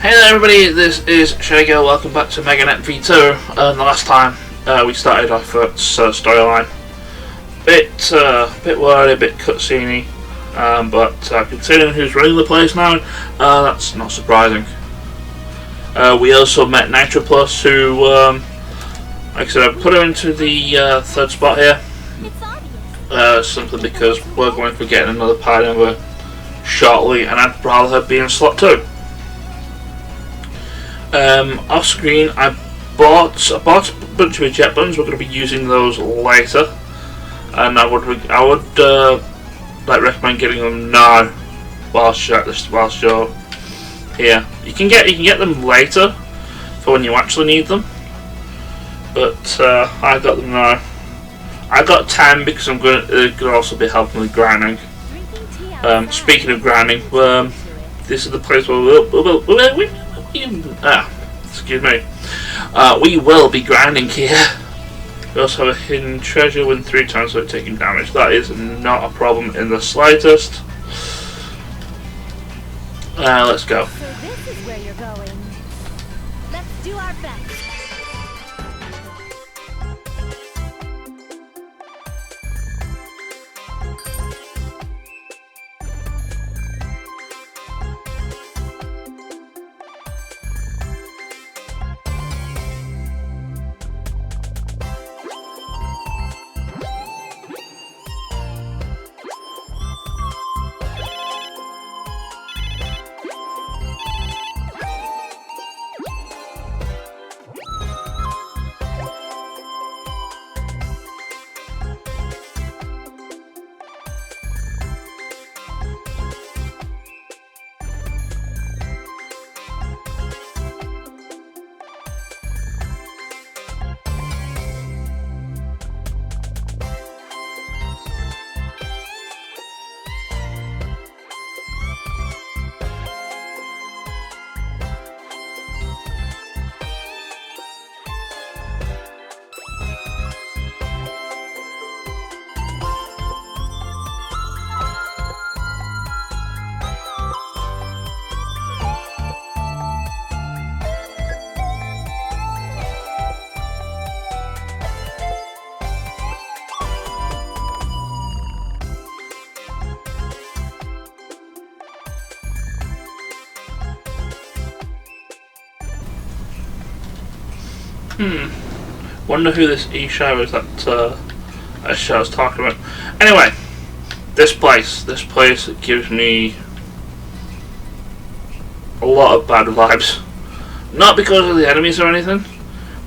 Hey there everybody, this is Shago. Welcome back to Megadimension V2. The last time we started off Vert's storyline. Bit wordy, a bit cutscene-y, but considering who's running the place now, that's not surprising. We also met Nitro Plus, who, like I said, I put her into the third spot here, simply because we're going to be getting another party member shortly, and I'd rather her be in slot 2. Off screen, I bought a bunch of eject buttons. We're going to be using those later, and I would recommend getting them now whilst you're here. You can get them later for when you actually need them, but I got them now. I got 10 because I'm going to also be helping with grinding. Speaking of grinding, this is the place where excuse me. We will be grinding here. We also have a hidden treasure when 3 times without taking damage. That is not a problem in the slightest. Let's go. So this is where you're going. Let's do our best. Wonder who this E-show is that show I was talking about. Anyway, this place gives me a lot of bad vibes. Not because of the enemies or anything,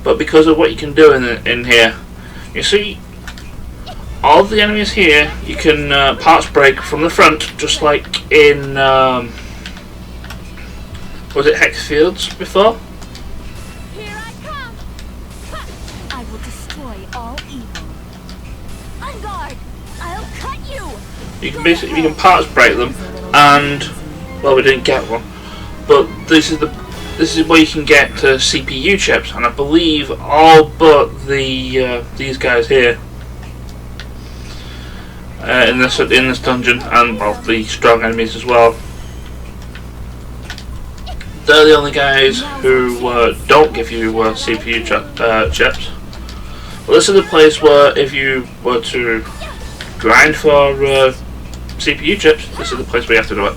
but because of what you can do in here. You see, all of the enemies here, you can parts break from the front, just like in was it Hex Fields before? You can parts break them, and well, we didn't get one, but this is where you can get CPU chips, and I believe all but these guys here in this dungeon, and well, the strong enemies as well. They're the only guys who don't give you CPU chips. Well, this is the place where if you were to grind for CPU chips, this is the place where you have to do it.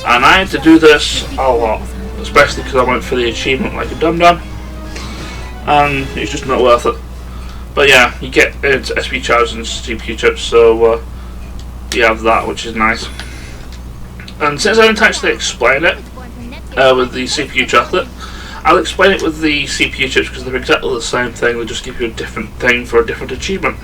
And I had to do this a lot, especially because I went for the achievement like a dum-dum, and it's just not worth it. But yeah, you get into SP charges and CPU chips, so you have that, which is nice. And since I didn't actually explain it with the CPU chocolate, I'll explain it with the CPU chips because they're exactly the same thing, they just give you a different thing for a different achievement.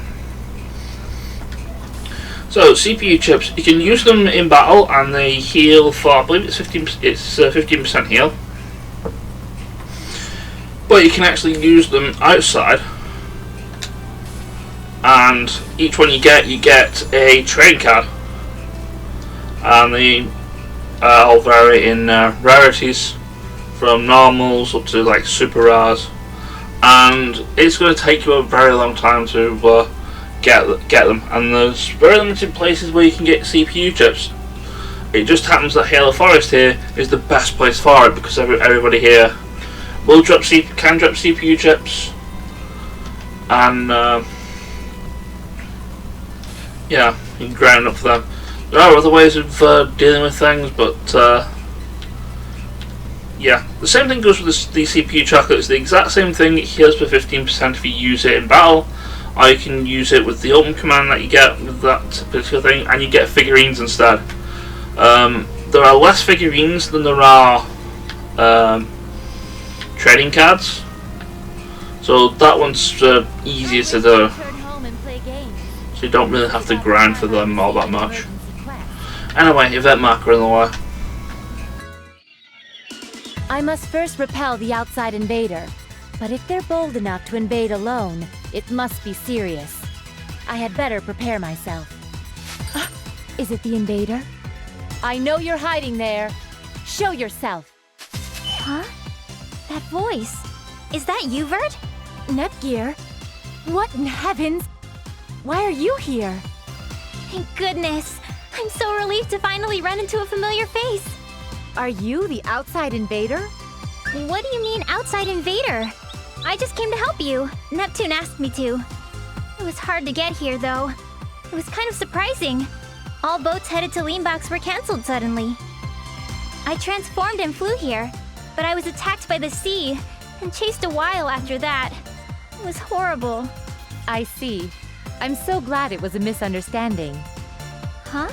So CPU chips, you can use them in battle, and they heal for, I believe it's 15% heal. But you can actually use them outside, and each one you get a trade card, and they all vary in rarities, from normals up to like super rares, and it's going to take you a very long time to get them, and there's very limited places where you can get CPU chips. It just happens that Halo Forest here is the best place for it because everybody here will can drop CPU chips, and yeah, you can grind up for them. There are other ways of dealing with things, but yeah, the same thing goes with the CPU chocolate. It's the exact same thing. It heals for 15% if you use it in battle, or you can use it with the open command that you get with that particular thing, and you get figurines instead. There are less figurines than there are trading cards, so that one's easier to do. So you don't really have to grind for them all that much. Anyway, event marker in the way. I must first repel the outside invader, but if they're bold enough to invade alone, it must be serious. I had better prepare myself. Is it the invader? I know you're hiding there. Show yourself. Huh? That voice. Is that you, Vert? Nepgear? What in heavens? Why are you here? Thank goodness. I'm so relieved to finally run into a familiar face. Are you the outside invader? What do you mean, outside invader? I just came to help you. Neptune asked me to. It was hard to get here, though. It was kind of surprising. All boats headed to Leanbox were cancelled suddenly. I transformed and flew here, but I was attacked by the sea and chased a while after that. It was horrible. I see. I'm so glad it was a misunderstanding. Huh?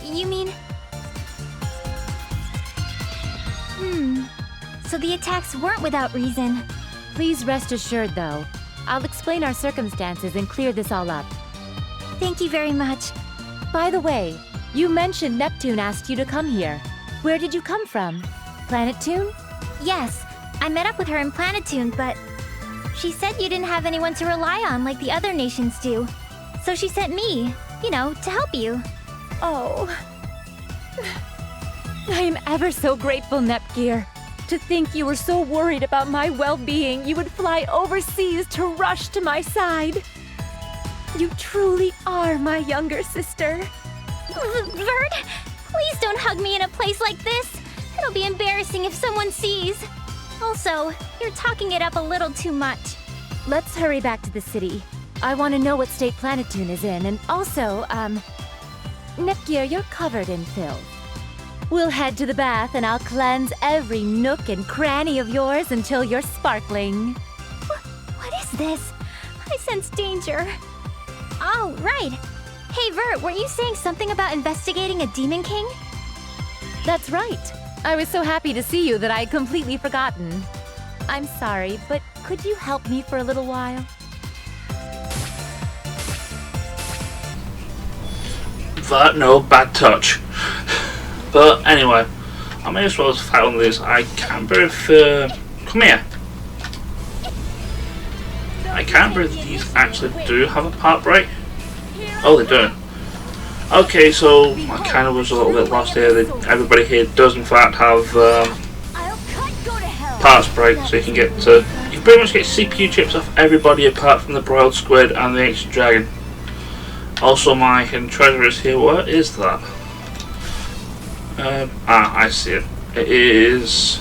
You mean... So the attacks weren't without reason. Please rest assured, though. I'll explain our circumstances and clear this all up. Thank you very much. By the way, you mentioned Neptune asked you to come here. Where did you come from? Planetune? Yes, I met up with her in Planetune, but... she said you didn't have anyone to rely on like the other nations do. So she sent me, you know, to help you. Oh... I am ever so grateful, Nepgear. To think you were so worried about my well-being, you would fly overseas to rush to my side. You truly are my younger sister. Vert, please don't hug me in a place like this. It'll be embarrassing if someone sees. Also, you're talking it up a little too much. Let's hurry back to the city. I want to know what state Planetune is in, and also, Nepgear, you're covered in filth. We'll head to the bath and I'll cleanse every nook and cranny of yours until you're sparkling. What is this? I sense danger. Oh, right. Hey, Vert, weren't you saying something about investigating a Demon King? That's right. I was so happy to see you that I had completely forgotten. I'm sorry, but could you help me for a little while? That no bad touch. But anyway, I may as well fight on this. I can't remember if come here. I can't remember if these actually do have a part break. Oh, they do. Okay, so I kind of was a little bit lost here. Everybody here does in fact have parts break, so you can get you can pretty much get CPU chips off everybody apart from the broiled squid and the ancient dragon. Also, my hidden treasure is here. What is that? I see it. It is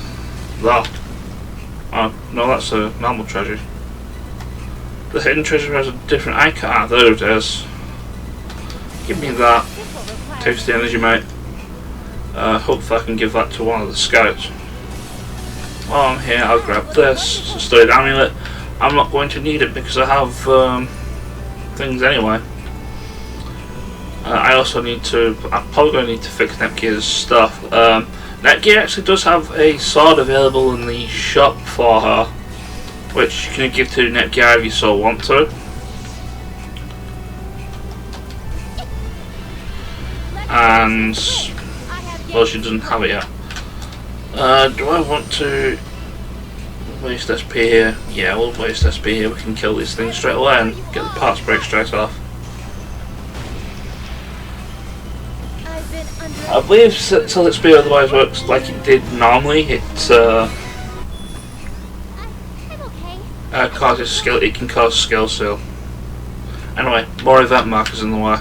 that. Oh no, that's a normal treasure. The hidden treasure has a different icon. Ah, there it is. Give me that. Takes the energy, mate. Hopefully I can give that to one of the scouts. While I'm here, I'll grab this. It's a studded amulet. I'm not going to need it because I have things anyway. I also need to... I'm probably going to need to fix Nepgear's stuff. Nepgear actually does have a sword available in the shop for her, which you can give to Nepgear if you so want to. And... well, she doesn't have it yet. Do I want to waste SP here? Yeah, we'll waste SP here. We can kill these things straight away and get the parts break straight off. I believe Solid Spear otherwise works like it did normally. It causes skill. It can cause skill seal. Anyway, more event markers in the way.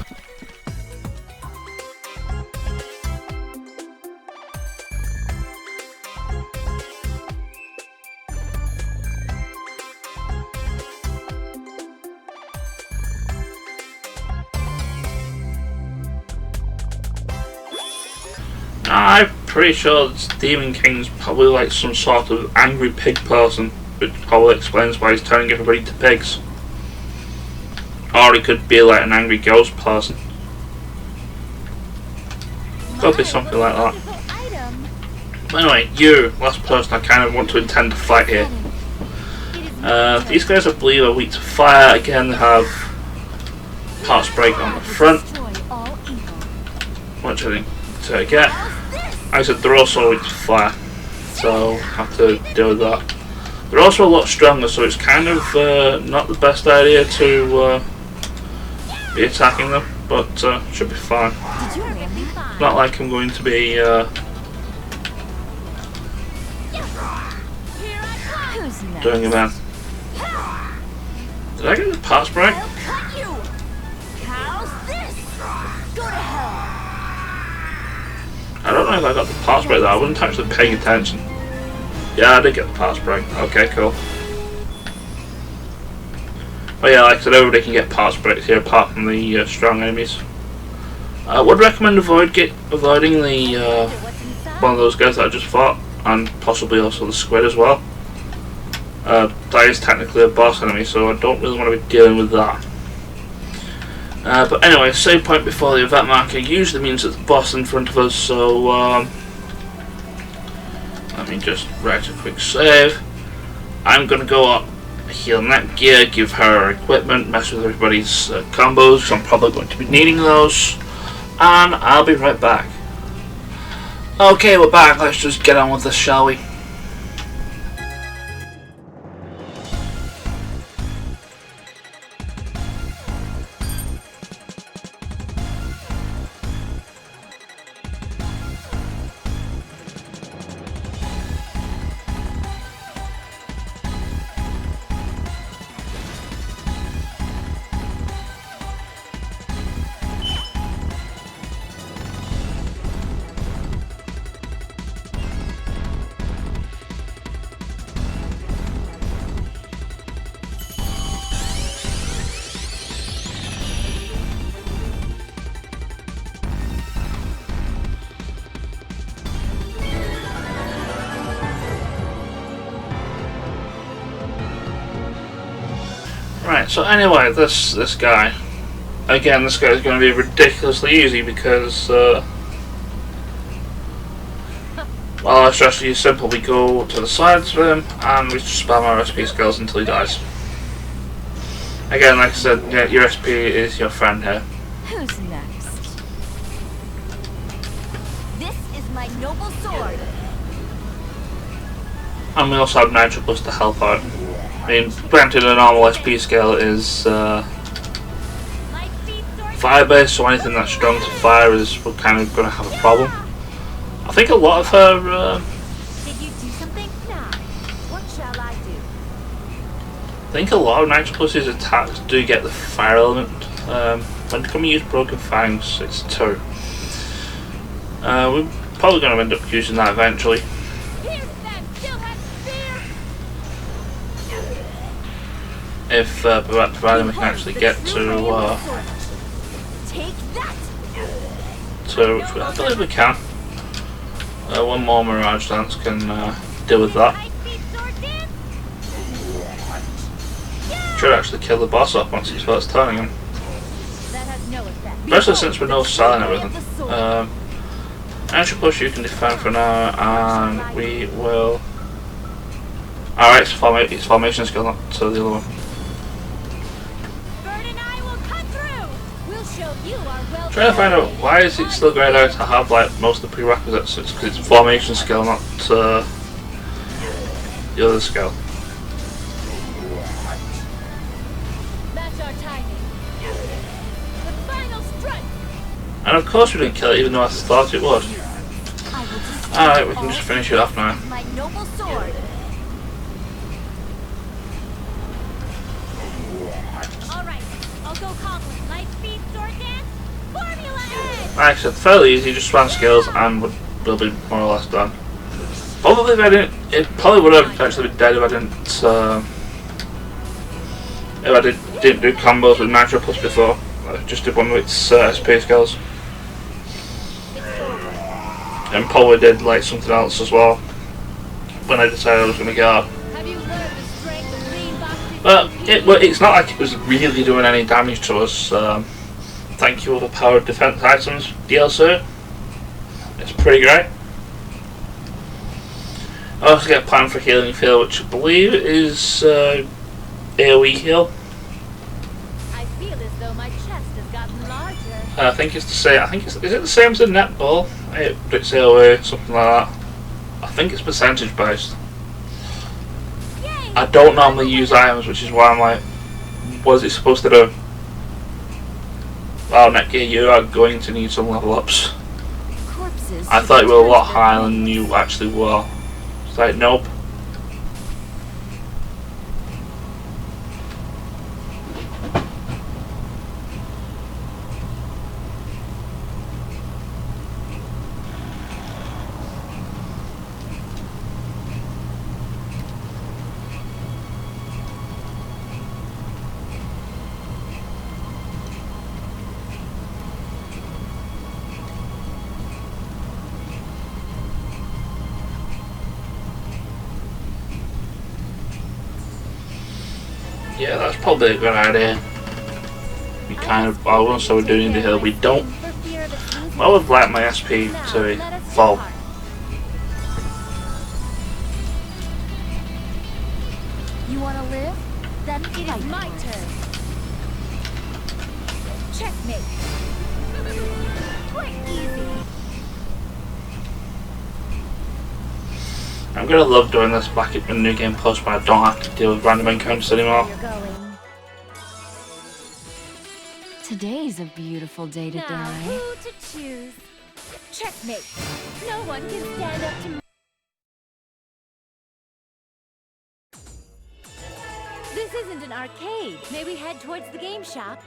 pretty sure this Demon King's probably like some sort of angry pig person, which probably explains why he's turning everybody to pigs. Or he could be like an angry ghost person. Could be something like that. But anyway, you, last person I kind of want to intend to fight here. These guys I believe are weak to fire. Again, they have parts break on the front, which I think to get. I said they're also weak to fire, so I have to deal with that. They're also a lot stronger, so it's kind of not the best idea to be attacking them, but should be fine. Not like I'm going to be doing a man. Did I get the parts break? I don't know if I got the parts break though, I wasn't actually paying attention. Yeah, I did get the parts break. Okay, cool. Oh yeah, like I said, everybody can get parts breaks here apart from the strong enemies. I would recommend avoiding the one of those guys that I just fought, and possibly also the squid as well. That is technically a boss enemy, so I don't really want to be dealing with that. But anyway, save point before the event marker usually means it's the boss in front of us, so let me just write a quick save. I'm going to go up, heal Netgear, give her equipment, mess with everybody's combos, because I'm probably going to be needing those, and I'll be right back. Okay, we're back, let's just get on with this, shall we? Right, so anyway, this guy, again, this guy is going to be ridiculously easy because, well, our strategy is simple. We go to the sides of him and we spam our SP skills until he dies. Again, like I said, yeah, your SP is your friend here. Who's next? This is my noble sword. And we also have Nitro Plus to help out. I mean, granted, a normal SP scale is fire based, so anything that's strong to fire is we're kind of going to have a problem. I think a lot of her. Did you do something? Nah. What shall I do? I think a lot of Nitro Plus's attacks do get the fire element. When you use Broken Fangs, it's 2. We're probably going to end up using that eventually. If providing we can actually get to which I believe we can. One more Mirage Dance can deal with that. Should actually kill the boss off once he starts turning him. Especially since we know selling everything. Actually, push you can defend for now, and we will. Alright, it's formation skill, not the other one. Trying to find out why is it still grayed out to have like most of the prerequisites. It's because it's formation skill, not the other skill. And of course we didn't kill it, even though I thought it would. Alright, we can just finish it off now. Like I said, fairly easy, just spam skills and we'll be more or less done. Probably if I didn't, it probably would have actually been dead if I didn't do combos with Nitro Plus before. I just did one with its SP skills. and probably did like something else as well when I decided I was going to go. But it's not like it was really doing any damage to us. Thank you, overpowered defense items DLC. It's pretty great. I also get a plan for healing field, which I believe is AoE heal. I feel as though my chest has gotten larger. I think it's the same. I think is it the same as the netball? It's AoE, something like that. I think it's percentage based. I don't normally use items, which is why I'm like, what is it supposed to do? Well, Netgear, you are going to need some level ups. I thought you were a lot higher than you actually were. It's like, nope. Yeah, that's probably a good idea. We kind of, I won't say we're doing the hill, we don't. I would like my SP to fall. You want to live? Then it is my turn. Checkmate. Quite easy. I'm gonna love doing this back in New Game Plus, but I don't have to deal with random encounters anymore. Today's a beautiful day to Now, die. who to choose? Checkmate. No one can stand up to me. This isn't an arcade. May we head towards the game shop?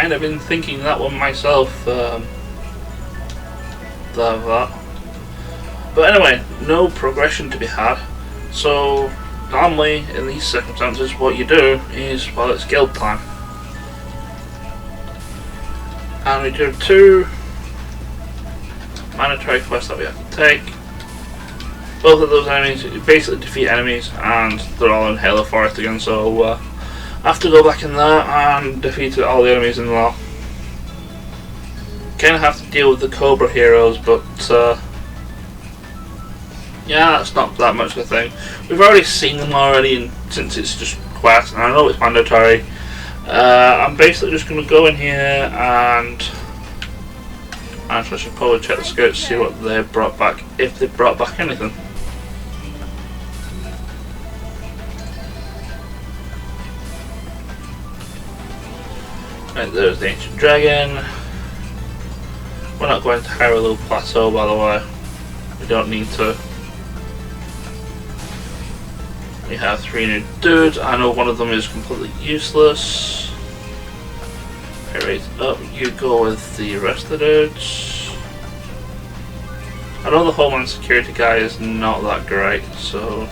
kind of been thinking that one myself. That. But anyway, no progression to be had. So normally in these circumstances, what you do is, well, it's guild time, and we do 2 mandatory quests that we have to take. Both of those enemies, you basically defeat enemies, and they're all in Halo Forest again, so I have to go back in there and defeat all the enemies in there. Kind of have to deal with the Cobra heroes, but yeah, that's not that much of a thing. We've already seen them already, and since it's just quest, and I know it's mandatory, I'm basically just going to go in here and actually I should probably check the scouts, see what they brought back, if they brought back anything. Right, there's the Ancient Dragon. We're not going to Hyrule Plateau, by the way. We don't need to. We have 3 new dudes. I know one of them is completely useless. Right up, you go with the rest of the dudes. I know the Homeland Security guy is not that great, so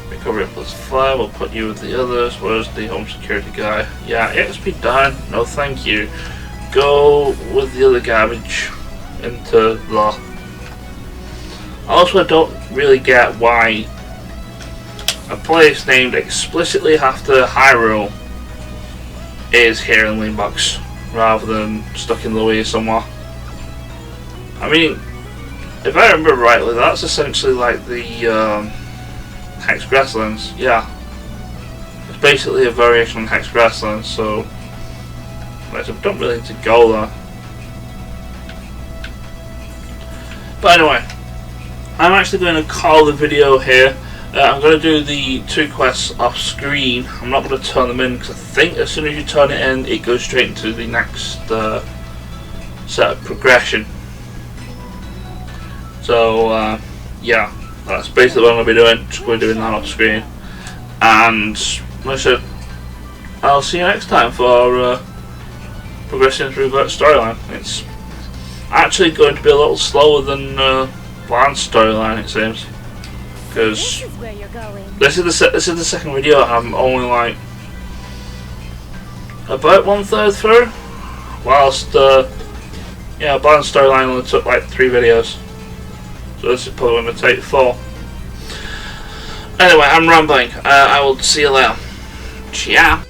recovery +5, we'll put you with the others. Where's the home security guy? Yeah, XP down, no thank you. Go with the other garbage into the... Also, I don't really get why a place named explicitly after Hyrule is here in Leanbox rather than stuck in Louise somewhere. I mean, if I remember rightly, that's essentially like the Hex Grasslands. Yeah, it's basically a variation on Hex Grasslands, so I don't really need to go there. But anyway, I'm actually going to call the video here. I'm going to do the 2 quests off screen. I'm not going to turn them in because I think as soon as you turn it in, it goes straight into the next set of progression. So yeah, that's basically what I'm going to be doing. Just going to be doing that off screen. And like I said, I'll see you next time for progressing through Vert's storyline. It's actually going to be a little slower than Bland's storyline, it seems. Because this is the second video. I'm only like about 1/3 through, whilst yeah, Bland's storyline only took like 3 videos, so this is probably going to take 4. Anyway, I'm rambling. I will see you later. Ciao.